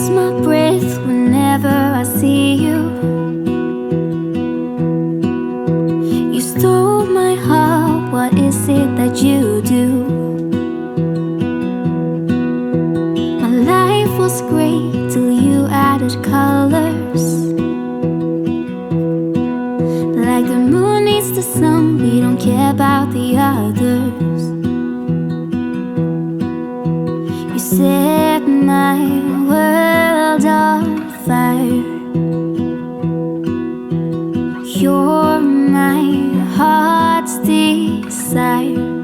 lose my breath whenever I see you. You stole my heart, what is it that you do? My life was great till you added colors. Like the moon needs the sun, we don't care about the others. You set my world on fire. You're my heart's desire.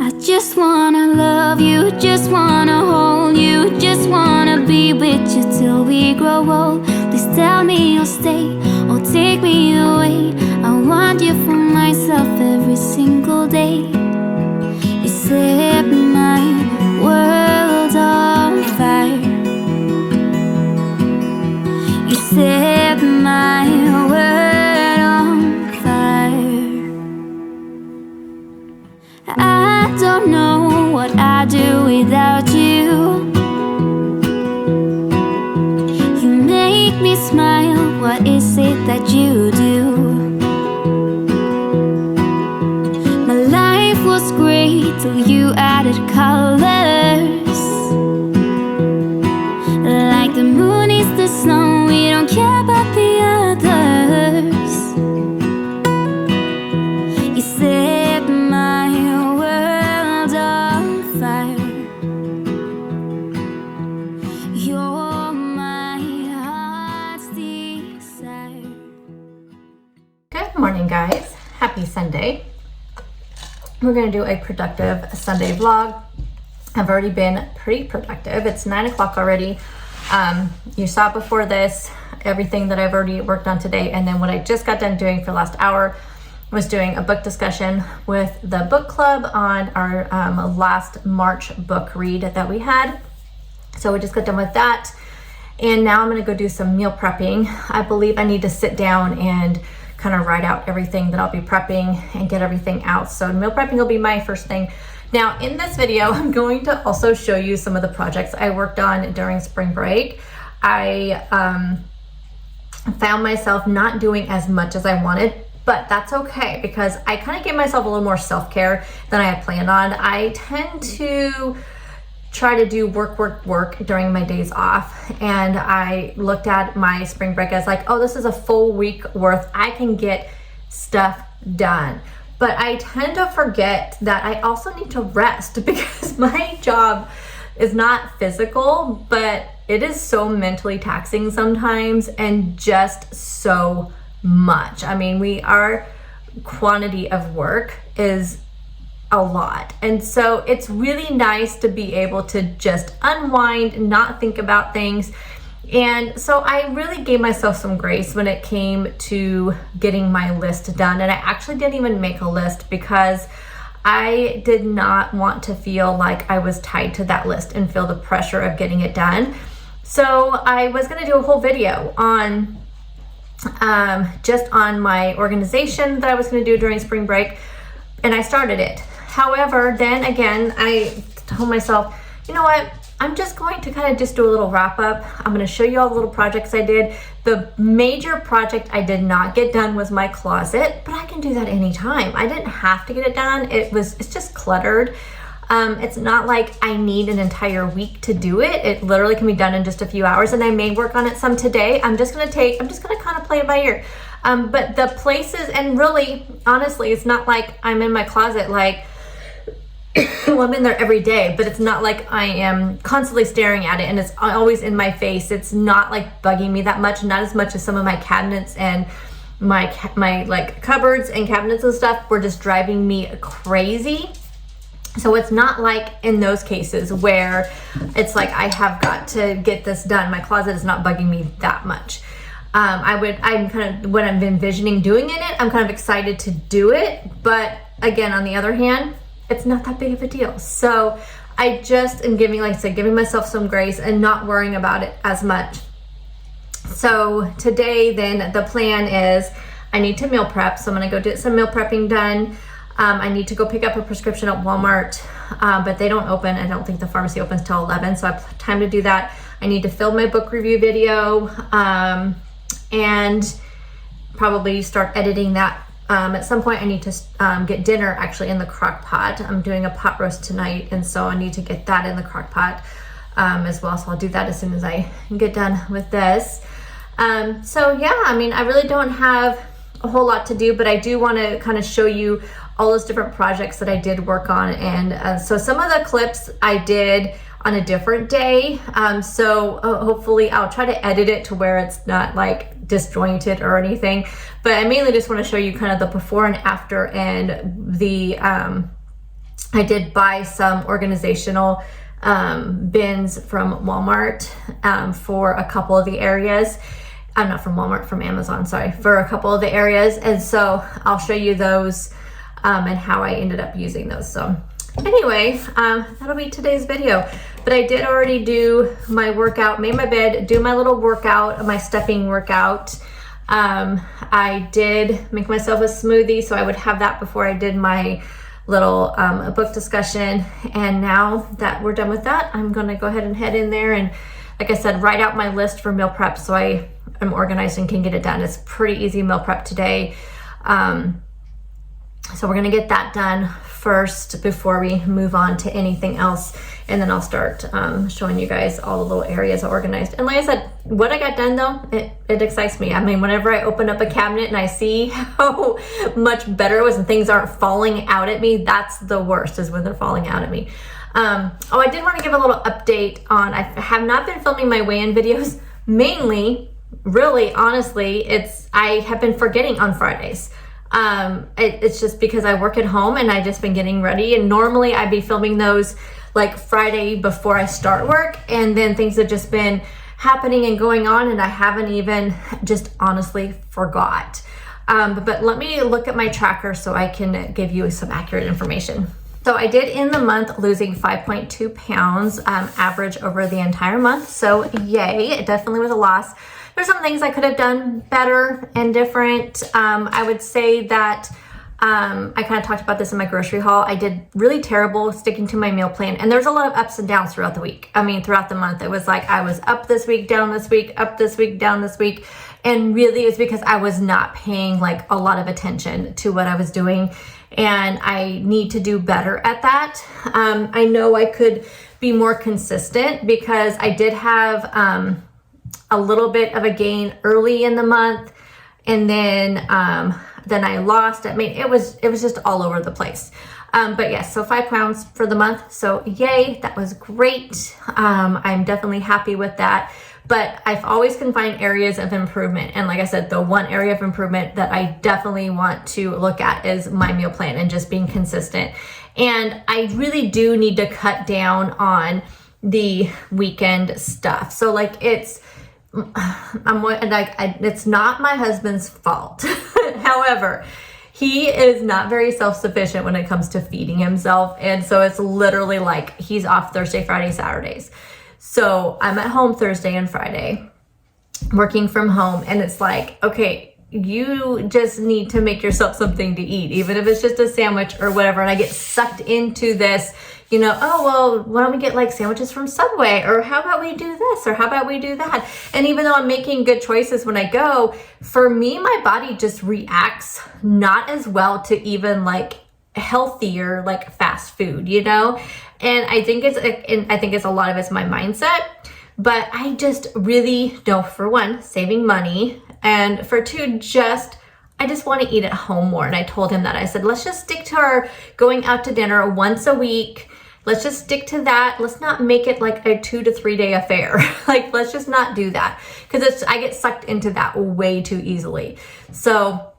I just wanna love you, just wanna hold you, just wanna be with you till we grow old. Please tell me you'll stay or take me away. I want you for myself every single day. You set my world on fire. You set my world on fire. I don't know what I'd do without you. You make me smile, what is it that you do? My life was great till you added colors. Like the moon is the sun, we don't care about the others. You set my world on fire. You're my heart's desire. Good morning, guys. Happy Sunday. We're going to do a productive Sunday vlog. I've already been pretty productive. It's 9 o'clock already. You saw before this everything that I've already worked on today, and then what I just got done doing for the last hour was doing a book discussion with the book club on our last March book read that we had. So we just got done with that, and now I'm going to go do some meal prepping. I believe I need to sit down and kind of write out everything that I'll be prepping and get everything out. So meal prepping will be my first thing. Now in this video, I'm going to also show you some of the projects I worked on during spring break. I found myself not doing as much as I wanted, but that's okay because I kind of gave myself a little more self-care than I had planned on. I tend to try to do work during my days off, and I looked at my spring break as like, oh, this is a full week worth. I can get stuff done. But I tend to forget that I also need to rest because my job is not physical, but it is so mentally taxing sometimes and just so much. I mean, our quantity of work is a lot. And so it's really nice to be able to just unwind, not think about things. And so I really gave myself some grace when it came to getting my list done. And I actually didn't even make a list because I did not want to feel like I was tied to that list and feel the pressure of getting it done. So I was going to do a whole video on just on my organization that I was going to do during spring break, and I started it. However, then again, I told myself, you know what? I'm just going to kind of just do a little wrap up. I'm going to show you all the little projects I did. The major project I did not get done was my closet, but I can do that anytime. I didn't have to get it done. It's just cluttered. It's not like I need an entire week to do it. It literally can be done in just a few hours, and I may work on it some today. I'm just going to kind of play it by ear. But the places, and really, honestly, it's not like I'm in my closet like, well, I'm in there every day, but it's not like I am constantly staring at it and it's always in my face. It's not like bugging me that much, not as much as some of my cabinets and my like cupboards and cabinets and stuff were just driving me crazy. So it's not like in those cases where it's like I have got to get this done. My closet is not bugging me that much. I'm kind of, when I'm envisioning doing it, I'm kind of excited to do it. But again, on the other hand, it's not that big of a deal. So I just am giving myself some grace and not worrying about it as much. So today then the plan is I need to meal prep. So I'm gonna go get some meal prepping done. I need to go pick up a prescription at Walmart. but they don't open. I don't think the pharmacy opens till 11, so I have time to do that. I need to film my book review video, and probably start editing that. At some point I need to get dinner actually in the crock pot. I'm doing a pot roast tonight, and so I need to get that in the crock pot as well. So I'll do that as soon as I get done with this. So yeah, I mean, I really don't have a whole lot to do, but I do want to kind of show you all those different projects that I did work on. And so some of the clips I did on a different day. So hopefully I'll try to edit it to where it's not like disjointed or anything, but I mainly just want to show you kind of the before and after, and the I did buy some organizational bins from Walmart for a couple of the areas. I'm not from Walmart, from Amazon, sorry, for a couple of the areas. And so I'll show you those and how I ended up using those. So anyway, that'll be today's video. But I did already do my workout, made my bed, do my little workout, my stepping workout. I did make myself a smoothie, so I would have that before I did my little book discussion. And now that we're done with that, I'm gonna go ahead and head in there and, like I said, write out my list for meal prep so I am organized and can get it done. It's pretty easy meal prep today. So we're gonna get that done first before we move on to anything else, and then I'll start showing you guys all the little areas organized. And like I said, what I got done though, it excites me. I mean, whenever I open up a cabinet and I see how much better it was and things aren't falling out at me, that's the worst, is when they're falling out at me. I did want to give a little update on, I have not been filming my weigh-in videos, mainly, really, honestly, I have been forgetting on Fridays. It's just because I work at home and I just been getting ready, and normally I'd be filming those like Friday before I start work, and then things have just been happening and going on, and I haven't even just honestly forgot. But let me look at my tracker so I can give you some accurate information. So I did end the month losing 5.2 pounds average over the entire month. So yay, it definitely was a loss. There's some things I could have done better and different. I would say that I kind of talked about this in my grocery haul. I did really terrible sticking to my meal plan, and there's a lot of ups and downs throughout the week. I mean, throughout the month, it was like I was up this week, down this week, up this week, down this week. And really it's because I was not paying like a lot of attention to what I was doing, and I need to do better at that. I know I could be more consistent because I did have a little bit of a gain early in the month, and then I lost. I mean, it was just all over the place. But yes, so 5 pounds for the month. So yay, that was great. I'm definitely happy with that. But I've always can find areas of improvement. And like I said, the one area of improvement that I definitely want to look at is my meal plan and just being consistent. And I really do need to cut down on the weekend stuff. So like it's not my husband's fault. However, he is not very self-sufficient when it comes to feeding himself. And so it's literally like he's off Thursday, Friday, Saturdays. So I'm at home Thursday and Friday, working from home. And it's like, okay, you just need to make yourself something to eat, even if it's just a sandwich or whatever. And I get sucked into this, you know, oh, well, why don't we get like sandwiches from Subway? Or how about we do this? Or how about we do that? And even though I'm making good choices when I go, for me, my body just reacts not as well to even like healthier, like fast food, you know? And I think it's a lot of it's my mindset, but I just really know, for one, saving money, and for two, I just want to eat at home more. And I told him that. I said, let's just stick to our going out to dinner once a week. Let's just stick to that. Let's not make it like a 2 to 3 day affair. Like, let's just not do that, because I get sucked into that way too easily. So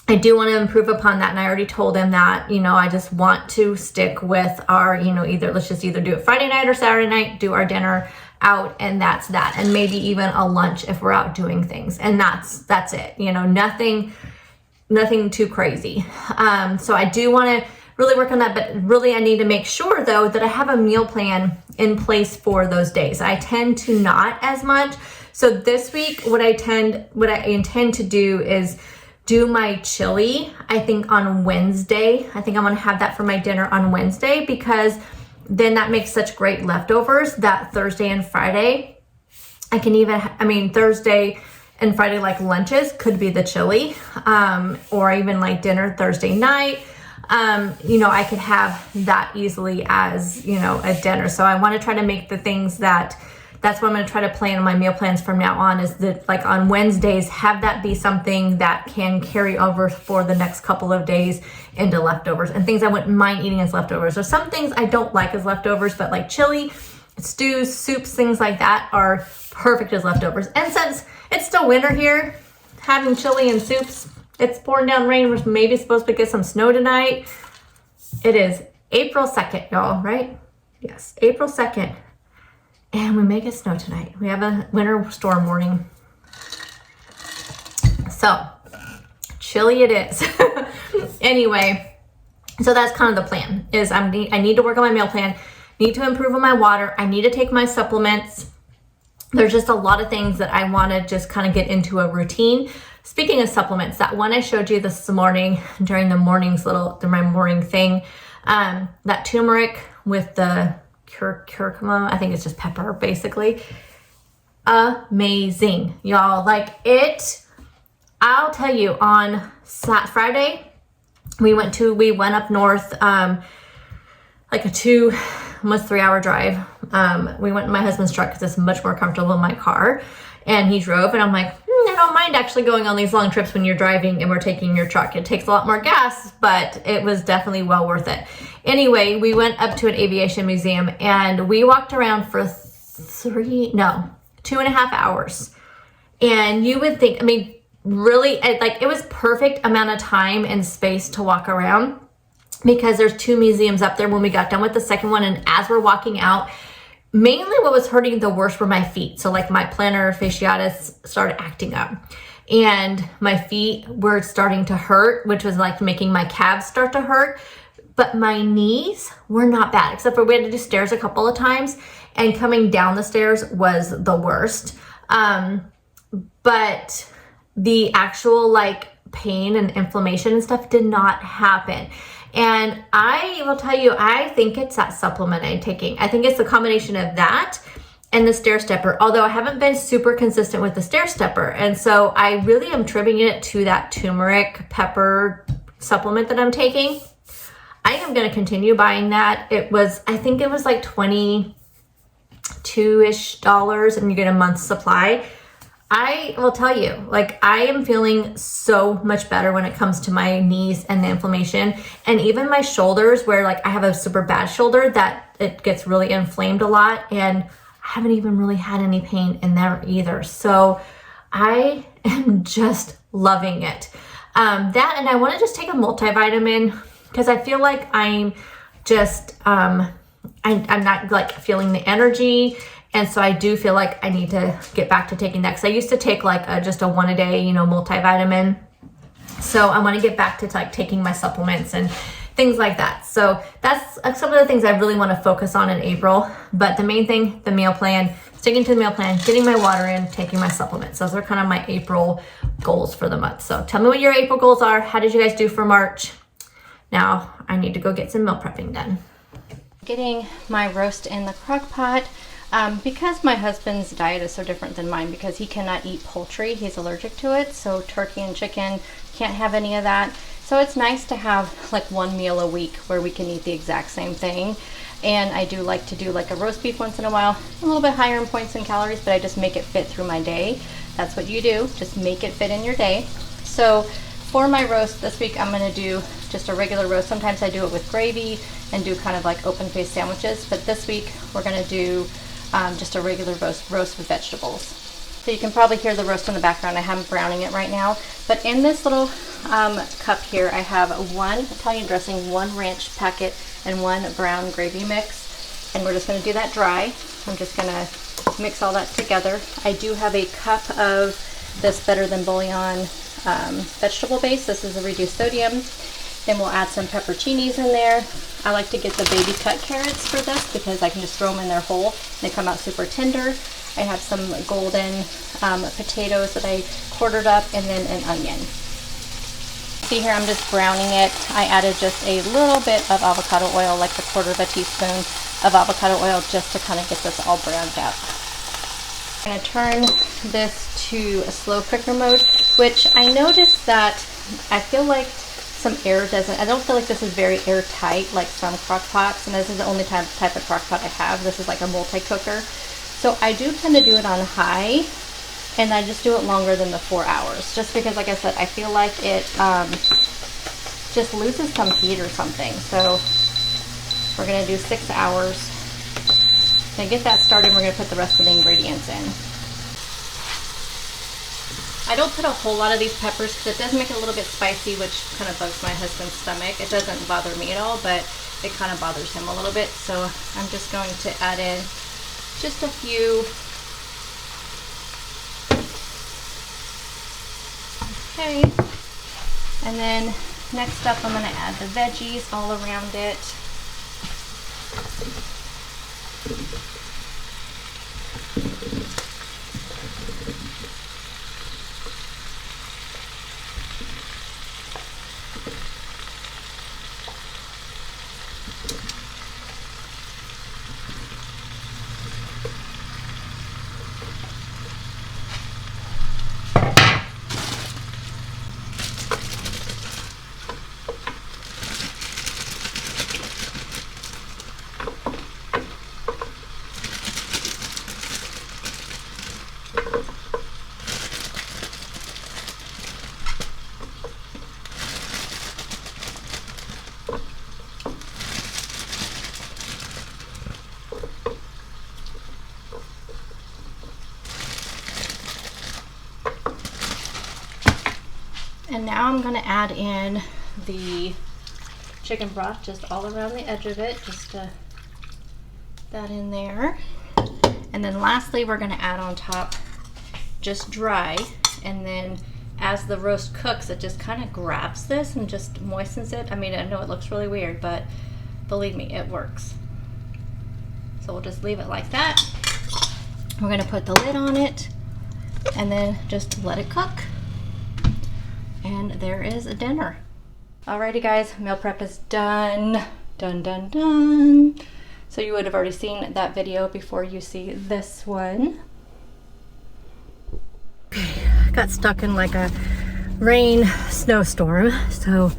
I do want to improve upon that. And I already told him that, you know, I just want to stick with our, you know, let's just either do it Friday night or Saturday night, do our dinner out, and that's that. And maybe even a lunch if we're out doing things. And that's it, you know, nothing too crazy. So I do want to really work on that, but really I need to make sure though that I have a meal plan in place for those days. I tend to not as much. So this week, what I intend to do is do my chili, I think on Wednesday. I think I'm gonna have that for my dinner on Wednesday, because then that makes such great leftovers that Thursday and Friday, I can even, I mean, Thursday and Friday, like lunches could be the chili, or even like dinner Thursday night. You know, I could have that easily as, you know, a dinner. So I want to try to make the things that's what I'm going to try to plan in my meal plans from now on, is that like on Wednesdays, have that be something that can carry over for the next couple of days into leftovers, and things I wouldn't mind eating as leftovers. There's some things I don't like as leftovers, but like chili, stews, soups, things like that are perfect as leftovers. And since it's still winter here, having chili and soups, it's pouring down rain. We're maybe supposed to get some snow tonight. It is April 2nd, y'all, right? Yes, April 2nd. And we may get snow tonight. We have a winter storm warning. So, chili it is. Anyway, so that's kind of the plan, is I need to work on my meal plan, need to improve on my water, I need to take my supplements. There's just a lot of things that I want to just kind of get into a routine. Speaking of supplements, that one I showed you this morning during the morning's my morning thing, that turmeric with the curcuma, I think it's just pepper basically. Amazing, y'all. Like it, I'll tell you, on Friday, we went up north, like a almost 3 hour drive. We went in my husband's truck because it's much more comfortable than my car, and he drove, and I'm like, I don't mind actually going on these long trips when you're driving and we're taking your truck. It takes a lot more gas, but it was definitely well worth it. Anyway, we went up to an aviation museum and we walked around for 2.5 hours. And you would think, I mean, really, like it was perfect amount of time and space to walk around, because there's 2 museums up there when we got done with the second one. And as we're walking out, mainly what was hurting the worst were my feet. So like my plantar fasciitis started acting up and my feet were starting to hurt, which was like making my calves start to hurt. But my knees were not bad, except for we had to do stairs a couple of times, and coming down the stairs was the worst. But the actual like pain and inflammation and stuff did not happen. And I will tell you, I think it's that supplement I'm taking. I think it's the combination of that and the stair stepper, although I haven't been super consistent with the stair stepper. And so I really am attributing it to that turmeric pepper supplement that I'm taking. I am going to continue buying that. I think it was like $22-ish, and you get a month's supply. I will tell you, like, I am feeling so much better when it comes to my knees and the inflammation, and even my shoulders, where like I have a super bad shoulder that it gets really inflamed a lot, and I haven't even really had any pain in there either. So I am just loving it. That, and I want to just take a multivitamin, because I feel like I'm just, I'm not like feeling the energy. And so I do feel like I need to get back to taking that, because I used to take like just a 1 a day, multivitamin. So I want to get back to like taking my supplements and things like that. So that's some of the things I really want to focus on in April. But the main thing, the meal plan, sticking to the meal plan, getting my water in, taking my supplements. Those are kind of my April goals for the month. So tell me what your April goals are. How did you guys do for March? Now I need to go get some meal prepping done. Getting my roast in the crock pot. Because my husband's diet is so different than mine, because he cannot eat poultry, he's allergic to it, so turkey and chicken, can't have any of that. So it's nice to have like one meal a week where we can eat the exact same thing. And I do like to do like a roast beef once in a while, a little bit higher in points and calories, but I just make it fit through my day. That's what you do, just make it fit in your day. So for my roast this week, I'm going to do just a regular roast. Sometimes I do it with gravy and do kind of like open faced sandwiches, but this week we're going to do just a regular roast with vegetables. So you can probably hear the roast in the background. I am browning it right now. But in this little cup here, I have 1 Italian dressing, 1 ranch packet, and 1 brown gravy mix. And we're just going to do that dry. I'm just going to mix all that together. I do have a cup of this Better Than Bouillon vegetable base. This is a reduced sodium. Then we'll add some pepperoncinis in there. I like to get the baby cut carrots for this because I can just throw them in there whole. They come out super tender. I have some golden potatoes that I quartered up, and then an onion. see here, I'm just browning it. I added just a little bit of avocado oil, like a 1/4 teaspoon of avocado oil, just to kind of get this all browned up. I'm gonna turn this to a slow cooker mode, which I noticed that I feel like some air doesn't, I don't feel like this is very airtight like some crock pots, and this is the only type of crock pot I have. This is like a multi-cooker. So I do tend to do it on high, and I just do it longer than the 4 hours, just because, like I said, I feel like it just loses some heat or something. So we're gonna do 6 hours. Gonna get that started, we're gonna put the rest of the ingredients in. I don't put a whole lot of these peppers because it does make it a little bit spicy, which kind of bugs my husband's stomach. It doesn't bother me at all, but it kind of bothers him a little bit. So I'm just going to add in just a few. Okay. And then next up, I'm going to add the veggies all around it. And now I'm going to add in the chicken broth just all around the edge of it, just to that in there. And then lastly, we're going to add on top just dry, and then as the roast cooks, it just kind of grabs this and just moistens it. I mean, I know it looks really weird, but believe me, it works. So we'll just leave it like that. We're going to put the lid on it and then just let it cook. And there is a dinner. Alrighty guys, meal prep is done. Done, done, done. So you would have already seen that video before you see this one. Got stuck in like a rain snowstorm. So,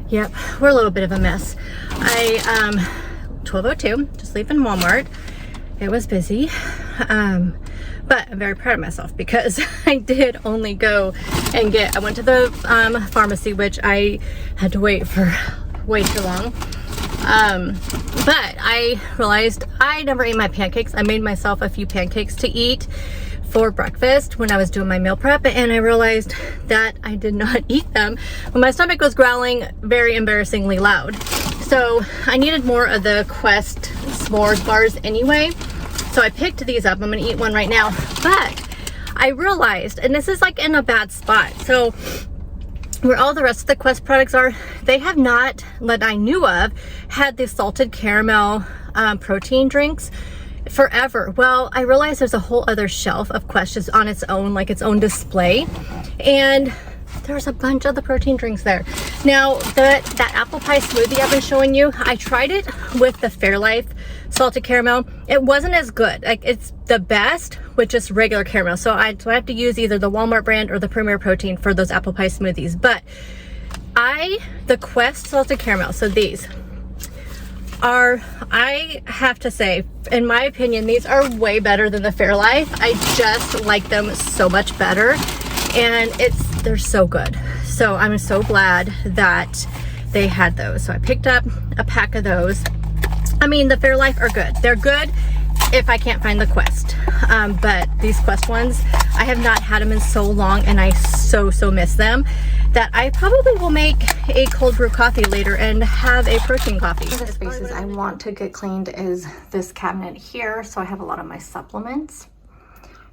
yep, we're a little bit of a mess. 12:02, just leaving Walmart. It was busy. But I'm very proud of myself because I did only go and I went to the pharmacy, which I had to wait for way too long. But I realized I never ate my pancakes. I made myself a few pancakes to eat for breakfast when I was doing my meal prep, and I realized that I did not eat them when my stomach was growling very embarrassingly loud. So I needed more of the Quest s'mores bars anyway. So I picked these up. I'm gonna eat one right now. But I realized, and this is like in a bad spot. So where all the rest of the Quest products are, they have not, that I knew of, had the salted caramel protein drinks forever. Well, I realized there's a whole other shelf of Quest just on its own, like its own display. And there's a bunch of the protein drinks there. Now, that apple pie smoothie I've been showing you, I tried it with the Fairlife salted caramel. It wasn't as good. Like, it's the best with just regular caramel. So I have to use either the Walmart brand or the Premier Protein for those apple pie smoothies. But the Quest salted caramel, so these are, I have to say, in my opinion, these are way better than the Fairlife. I just like them so much better, and they're so good. So I'm so glad that they had those. So I picked up a pack of those. I mean, the Fairlife are good. They're good if I can't find the Quest. But these Quest ones, I have not had them in so long, and I so miss them that I probably will make a cold brew coffee later and have a protein coffee. One of the spaces I want to get cleaned is this cabinet here. So I have a lot of my supplements.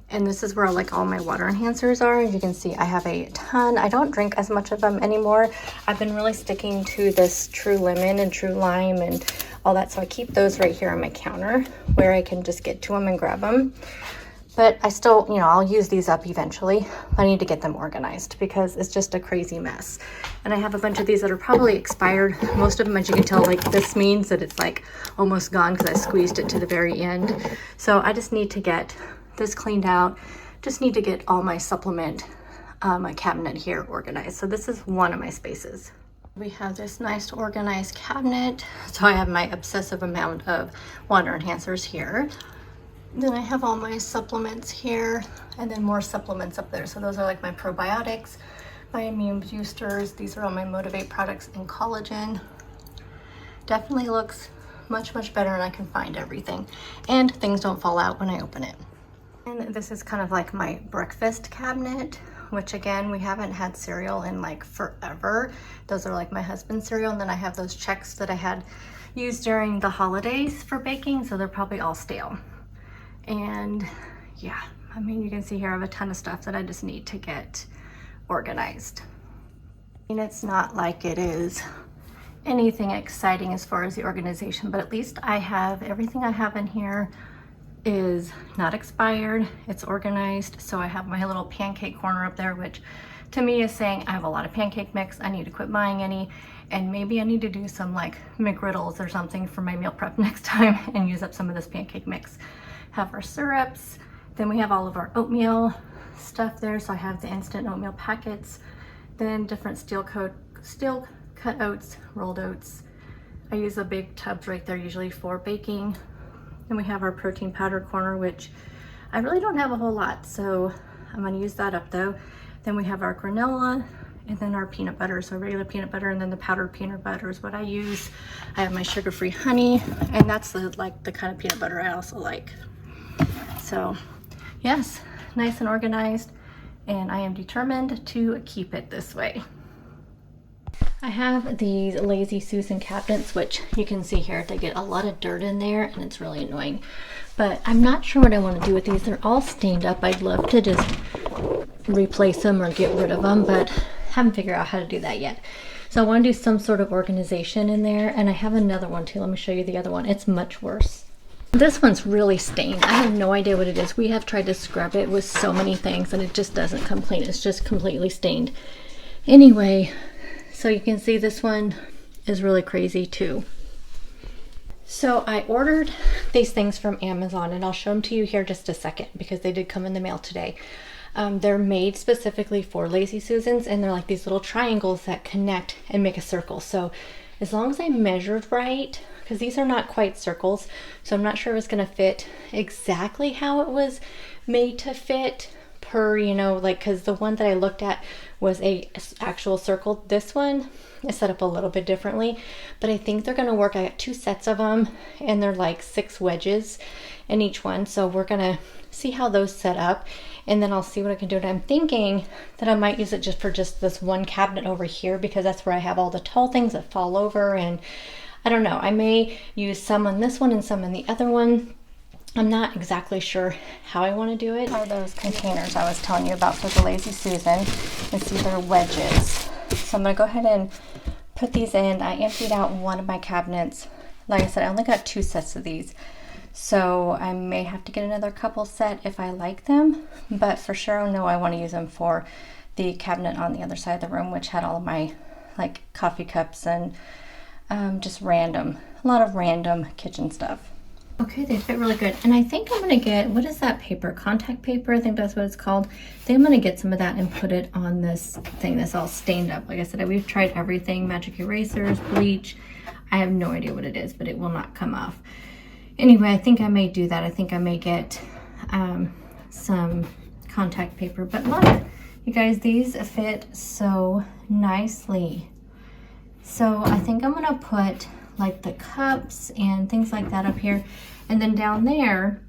And this is where like all my water enhancers are. As you can see, I have a ton. I don't drink as much of them anymore. I've been really sticking to this True Lemon and True Lime and all that. So I keep those right here on my counter where I can just get to them and grab them. But I still, you know, I'll use these up eventually. I need to get them organized because it's just a crazy mess. And I have a bunch of these that are probably expired. Most of them, as you can tell, like this means that it's like almost gone because I squeezed it to the very end. So I just need to get this cleaned out. Just need to get all my supplement, my cabinet here organized. So this is one of my spaces. We have this nice organized cabinet. So I have my obsessive amount of water enhancers here. Then I have all my supplements here, and then more supplements up there. So those are like my probiotics, my immune boosters. These are all my Motivate products and collagen. Definitely looks much, much better, and I can find everything. And things don't fall out when I open it. And this is kind of like my breakfast cabinet, which again, we haven't had cereal in like forever. Those are like my husband's cereal. And then I have those Chex that I had used during the holidays for baking. So they're probably all stale. And yeah, I mean, you can see here I have a ton of stuff that I just need to get organized. And it's not like it is anything exciting as far as the organization, but at least I have everything I have in here is not expired, it's organized. So I have my little pancake corner up there, which to me is saying I have a lot of pancake mix, I need to quit buying any, and maybe I need to do some like McGriddles or something for my meal prep next time and use up some of this pancake mix. Have our syrups, then we have all of our oatmeal stuff there. So I have the instant oatmeal packets, then different steel cut oats, rolled oats. I use a big tubs right there usually for baking. Then we have our protein powder corner, which I really don't have a whole lot, so I'm going to use that up though. Then we have our granola, and then our peanut butter. So regular peanut butter, and then the powdered peanut butter is what I use. I have my sugar-free honey, and that's the kind of peanut butter I also like. So yes, nice and organized, and I am determined to keep it this way. I have these Lazy Susan cabinets, which you can see here, they get a lot of dirt in there and it's really annoying. But I'm not sure what I want to do with these. They're all stained up. I'd love to just replace them or get rid of them, but haven't figured out how to do that yet. So I want to do some sort of organization in there, and I have another one too. Let me show you the other one. It's much worse. This one's really stained. I have no idea what it is. We have tried to scrub it with so many things and it just doesn't come clean. It's just completely stained. Anyway, so you can see this one is really crazy too. So I ordered these things from Amazon, and I'll show them to you here just a second because they did come in the mail today. They're made specifically for Lazy Susans, and they're like these little triangles that connect and make a circle. So as long as I measured right, because these are not quite circles, so I'm not sure it's going to fit exactly how it was made to fit per, you know, like, because the one that I looked at was a actual circle. This one is set up a little bit differently, but I think they're going to work. I got 2 sets of them, and they're like 6 wedges in each one. So we're going to see how those set up, and then I'll see what I can do. And I'm thinking that I might use it just for just this one cabinet over here, because that's where I have all the tall things that fall over. And I don't know, I may use some on this one and some on the other one. I'm not exactly sure how I want to do it. Are those containers I was telling you about for the Lazy Susan? And see, they're wedges. So I'm going to go ahead and put these in. I emptied out one of my cabinets. Like I said, I only got 2 sets of these. So I may have to get another couple set if I like them. But for sure, I know I want to use them for the cabinet on the other side of the room, which had all of my like coffee cups and just random, a lot of random kitchen stuff. Okay, they fit really good. And I think I'm going to get, what is that paper? Contact paper, I think that's what it's called. I think I'm going to get some of that and put it on this thing that's all stained up. Like I said, we've tried everything, magic erasers, bleach. I have no idea what it is, but it will not come off. Anyway, I think I may do that. I think I may get some contact paper. But look, you guys, these fit so nicely. So I think I'm going to put like the cups and things like that up here, and then down there,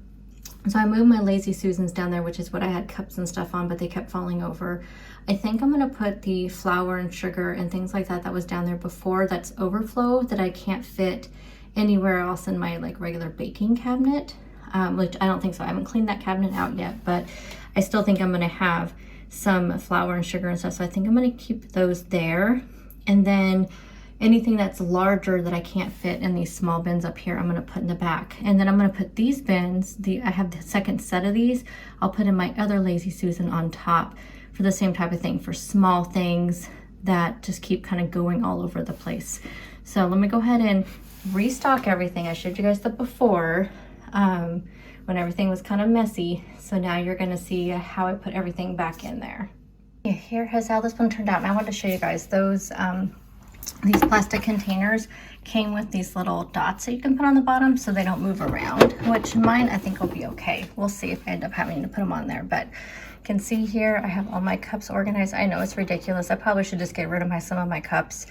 so I moved my Lazy Susans down there, which is what I had cups and stuff on, but they kept falling over. I think I'm going to put the flour and sugar and things like that that was down there before, that's overflow, that I can't fit anywhere else in my like regular baking cabinet, which I don't think so. I haven't cleaned that cabinet out yet, but I still think I'm going to have some flour and sugar and stuff, so I think I'm going to keep those there. And then anything that's larger that I can't fit in these small bins up here, I'm gonna put in the back. And then I'm gonna put these bins, I have the second set of these, I'll put in my other Lazy Susan on top for the same type of thing, for small things that just keep kind of going all over the place. So let me go ahead and restock everything. I showed you guys the before when everything was kind of messy. So now you're gonna see how I put everything back in there. Here is how this one turned out. And I wanted to show you guys those these plastic containers came with these little dots that you can put on the bottom so they don't move around, which mine I think will be okay. We'll see if I end up having to put them on there, but you can see here I have all my cups organized. I know it's ridiculous. I probably should just get rid of some of my cups.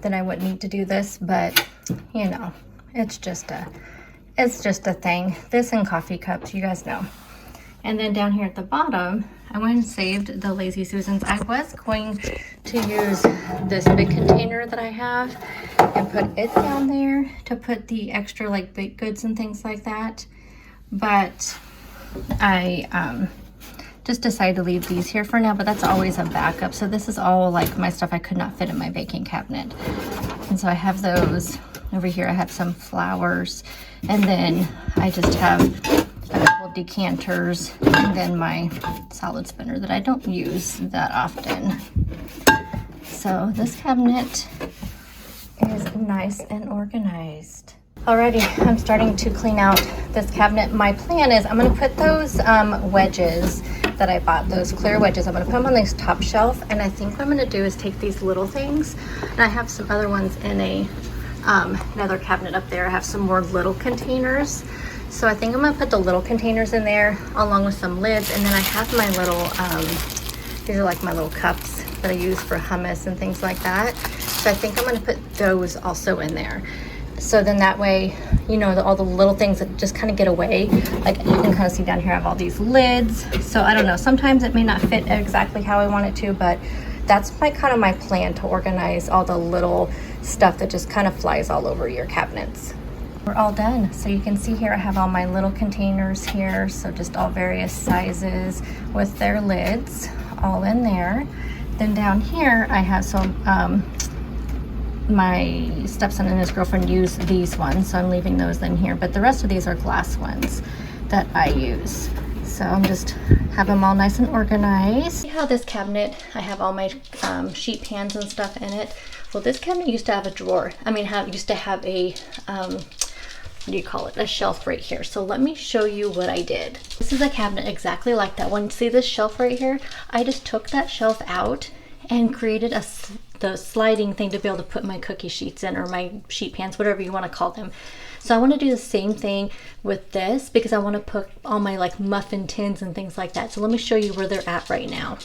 Then I wouldn't need to do this, but you know, it's just a thing. This and coffee cups, you guys know. And then down here at the bottom, I went and saved the Lazy Susans. I was going to use this big container that I have and put it down there to put the extra like baked goods and things like that. But I just decided to leave these here for now, but that's always a backup. So this is all like my stuff I could not fit in my baking cabinet. And so I have those over here. I have some flowers, and then I just have a couple decanters, and then my salad spinner that I don't use that often. So this cabinet is nice and organized. Alrighty, I'm starting to clean out this cabinet. My plan is I'm gonna put those wedges that I bought, those clear wedges, I'm gonna put them on this top shelf, and I think what I'm gonna do is take these little things, and I have some other ones in a another cabinet up there. I have some more little containers. So I think I'm gonna put the little containers in there along with some lids, and then I have my little, these are like my little cups that I use for hummus and things like that. So I think I'm gonna put those also in there. So then that way, you know, all the little things that just kind of get away, like you can kind of see down here I have all these lids. So I don't know, sometimes it may not fit exactly how I want it to, but that's kind of my plan to organize all the little stuff that just kind of flies all over your cabinets. We're all done. So you can see here I have all my little containers here, so just all various sizes with their lids all in there. Then down here I have some my stepson and his girlfriend use these ones, so I'm leaving those in here, but the rest of these are glass ones that I use. So I'm just have them all nice and organized. See how this cabinet, I have all my sheet pans and stuff in it. Well, this cabinet used to have a drawer. I mean, used to have a, what do you call it? A shelf right here. So let me show you what I did. This is a cabinet exactly like that one. See this shelf right here? I just took that shelf out and created the sliding thing to be able to put my cookie sheets in, or my sheet pans, whatever you want to call them. So I want to do the same thing with this because I want to put all my like muffin tins and things like that. So let me show you where they're at right now.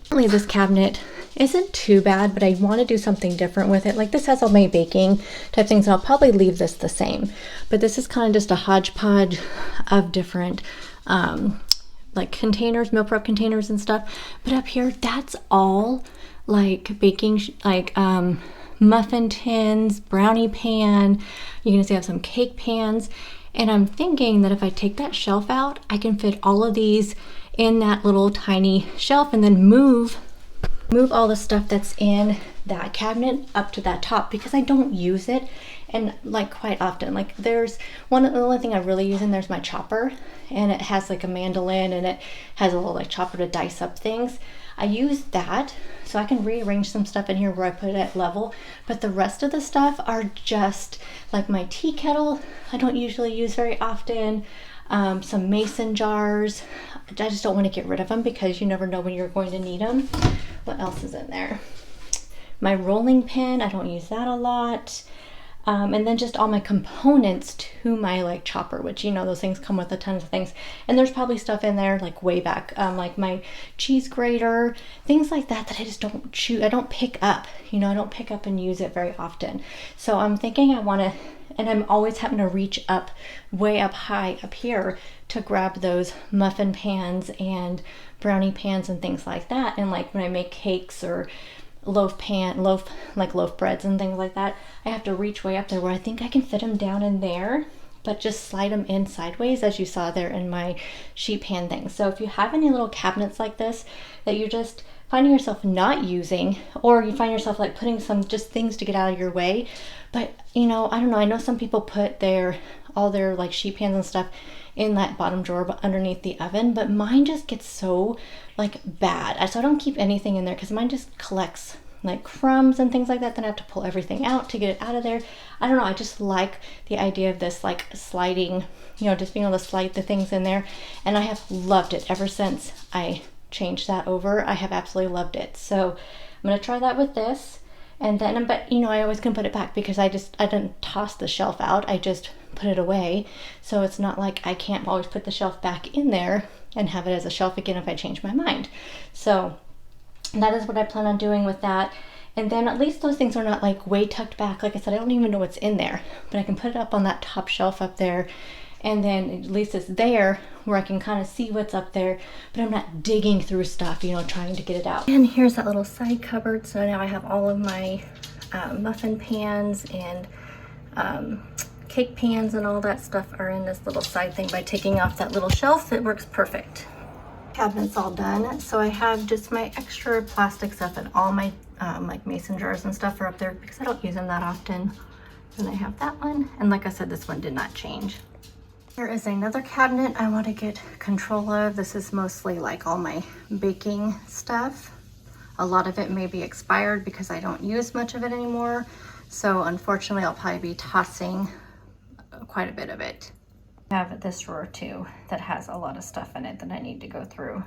Currently this cabinet isn't too bad, but I want to do something different with it. Like this has all my baking type things, and I'll probably leave this the same. But this is kind of just a hodgepodge of different like containers, meal prep containers and stuff. But up here, that's all like baking, like muffin tins, brownie pan. You can see I have some cake pans. And I'm thinking that if I take that shelf out, I can fit all of these in that little tiny shelf, and then move all the stuff that's in that cabinet up to that top, because I don't use it and like quite often. Like there's the only thing I really use in there's my chopper, and it has like a mandolin, and it has a little like chopper to dice up things. I use that so I can rearrange some stuff in here where I put it at level, but the rest of the stuff are just like my tea kettle I don't usually use very often, some mason jars. I just don't want to get rid of them because you never know when you're going to need them. What else is in there? My rolling pin, I don't use that a lot. And then just all my components to my like chopper, which you know those things come with a ton of things. And there's probably stuff in there like way back, like my cheese grater, things like that that I just don't chew. I don't pick up, you know, I don't pick up and use it very often. So I'm thinking I want to, and I'm always having to reach up, way up high up here to grab those muffin pans and brownie pans and things like that. And like when I make cakes or loaf breads and things like that, I have to reach way up there where I think I can fit them down in there, but just slide them in sideways, as you saw there in my sheet pan thing. So if you have any little cabinets like this that you just finding yourself not using, or you find yourself like putting some just things to get out of your way. But you know, I don't know, I know some people put all their like sheet pans and stuff in that bottom drawer but underneath the oven, but mine just gets so like bad. So I don't keep anything in there because mine just collects like crumbs and things like that. Then I have to pull everything out to get it out of there. I don't know, I just like the idea of this like sliding, you know, just being able to slide the things in there. And I have loved it ever since I changed that over. I have absolutely loved it. So I'm gonna try that with this. And then, but you know, I always can put it back because I didn't toss the shelf out. I just put it away. So it's not like I can't always put the shelf back in there and have it as a shelf again if I change my mind. So that is what I plan on doing with that. And then at least those things are not like way tucked back. Like I said, I don't even know what's in there, but I can put it up on that top shelf up there. And then at least it's there where I can kind of see what's up there, but I'm not digging through stuff, you know, trying to get it out. And here's that little side cupboard. So now I have all of my muffin pans and cake pans and all that stuff are in this little side thing. By taking off that little shelf, it works perfect. Cabinet's all done. So I have just my extra plastic stuff, and all my like mason jars and stuff are up there because I don't use them that often. And I have that one. And like I said, this one did not change. There is another cabinet I want to get control of. This is mostly like all my baking stuff. A lot of it may be expired because I don't use much of it anymore. So unfortunately, I'll probably be tossing quite a bit of it. I have this drawer too that has a lot of stuff in it that I need to go through.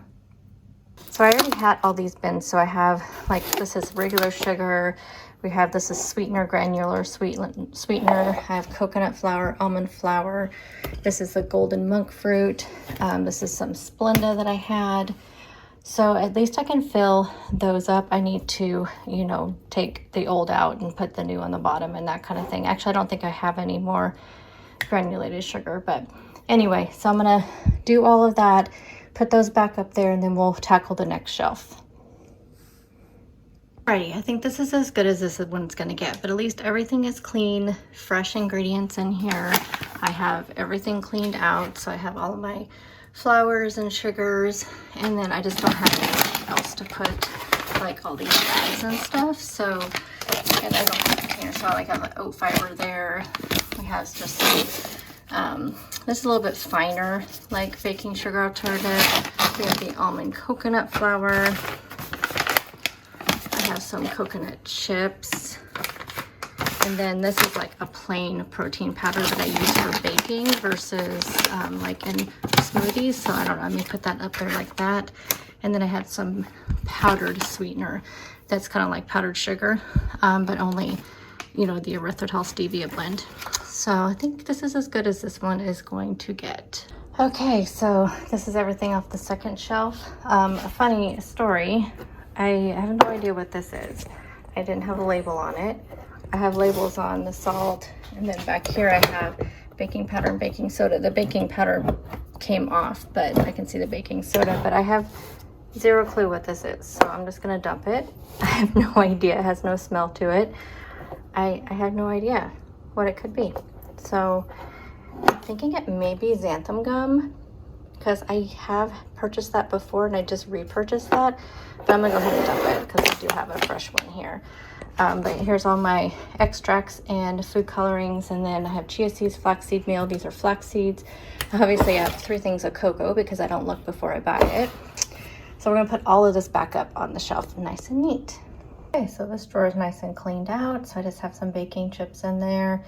So I already had all these bins. So I have like, this is regular sugar. We have, this is sweetener, granular sweetener. I have coconut flour, almond flour. This is the golden monk fruit. This is some Splenda that I had. So at least I can fill those up. I need to, you know, take the old out and put the new on the bottom and that kind of thing. Actually, I don't think I have any more granulated sugar, but anyway, so I'm gonna do all of that, put those back up there, and then we'll tackle the next shelf. Alrighty, I think this is as good as this one's gonna get, but at least everything is clean, fresh ingredients in here. I have everything cleaned out, so I have all of my flours and sugars, and then I just don't have anything else to put, like all these bags and stuff. So, and I don't have containers, so I like have the oat fiber there. We have just some, this is a little bit finer, like baking sugar alternative. We have the almond coconut flour. I have some coconut chips. And then this is like a plain protein powder that I use for baking versus like in smoothies. So I don't know, I'm gonna put that up there like that. And then I had some powdered sweetener that's kind of like powdered sugar, but only, you know, the erythritol stevia blend. So I think this is as good as this one is going to get. Okay, so this is everything off the second shelf. A funny story, I have no idea what this is. I didn't have a label on it. I have labels on the salt, and then back here I have baking powder and baking soda. The baking powder came off, but I can see the baking soda, but I have zero clue what this is. So I'm just gonna dump it. I have no idea, it has no smell to it. I have no idea what it could be. So I'm thinking it may be xanthan gum, because I have purchased that before and I just repurchased that, but I'm gonna go ahead and dump it because I do have a fresh one here. But here's all my extracts and food colorings, and then I have chia seeds, flaxseed meal. These are flax seeds. Obviously I have 3 things of cocoa because I don't look before I buy it. So we're gonna put all of this back up on the shelf nice and neat. Okay, so this drawer is nice and cleaned out. So I just have some baking chips in there.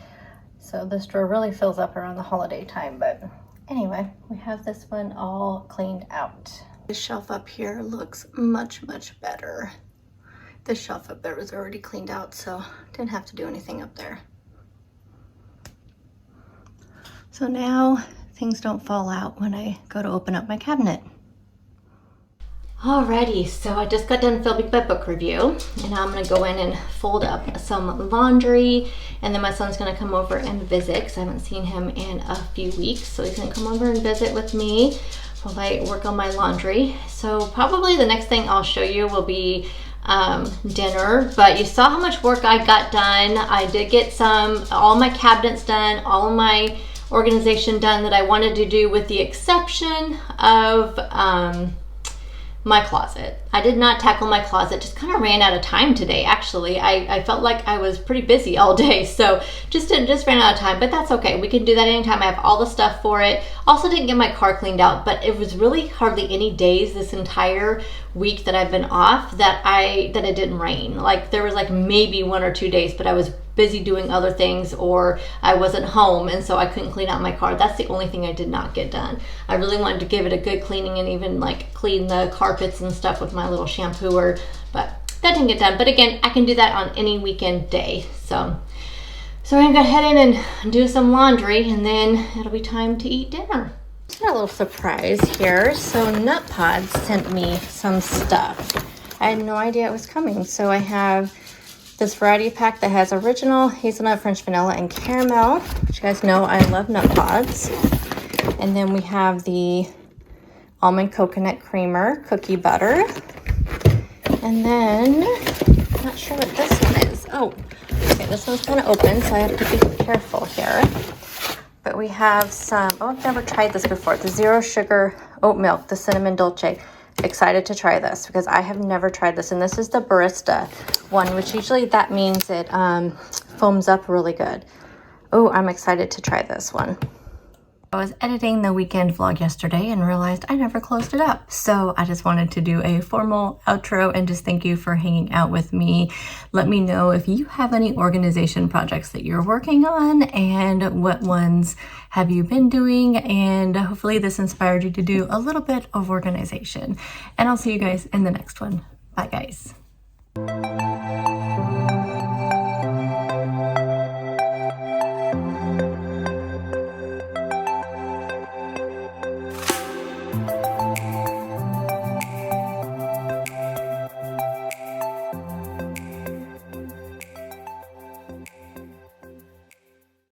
So this drawer really fills up around the holiday time, but anyway, we have this one all cleaned out. This shelf up here looks much, much better. This shelf up there was already cleaned out, so didn't have to do anything up there. So now things don't fall out when I go to open up my cabinet. Alrighty, so I just got done filming my book review, and now I'm gonna go in and fold up some laundry, and then my son's gonna come over and visit because I haven't seen him in a few weeks. So he's gonna come over and visit with me while I work on my laundry. So probably the next thing I'll show you will be dinner, but you saw how much work I got done. I did get all my cabinets done, all of my organization done that I wanted to do, with the exception of my closet. I did not tackle my closet, just kind of ran out of time today. Actually, I felt like I was pretty busy all day, so just ran out of time, but that's okay. We can do that anytime. I have all the stuff for it. Also didn't get my car cleaned out, but it was really hardly any days this entire week that I've been off that it didn't rain. Like there was like maybe 1 or 2 days, but I was busy doing other things or I wasn't home, and so I couldn't clean out my car. That's the only thing I did not get done. I really wanted to give it a good cleaning and even like clean the carpets and stuff with my little shampooer, but that didn't get done. But again, I can do that on any weekend day. So we're gonna go ahead in and do some laundry, and then it'll be time to eat dinner. Just a little surprise here. So Nut Pods sent me some stuff. I had no idea it was coming. So I have this variety pack that has original hazelnut, French vanilla, and caramel, which you guys know I love Nut Pods. And then we have the almond coconut creamer, cookie butter. And then, I'm not sure what this one is. Oh, okay, this one's kind of open, so I have to be careful here. But we have some, oh, I've never tried this before, the zero sugar oat milk, the cinnamon dolce. Excited to try this because I have never tried this, and this is the barista one, which usually that means it foams up really good. Oh, I'm excited to try this one. I was editing the weekend vlog yesterday and realized I never closed it up. So I just wanted to do a formal outro and just thank you for hanging out with me. Let me know if you have any organization projects that you're working on and what ones have you been doing, and hopefully this inspired you to do a little bit of organization. And I'll see you guys in the next one. Bye guys.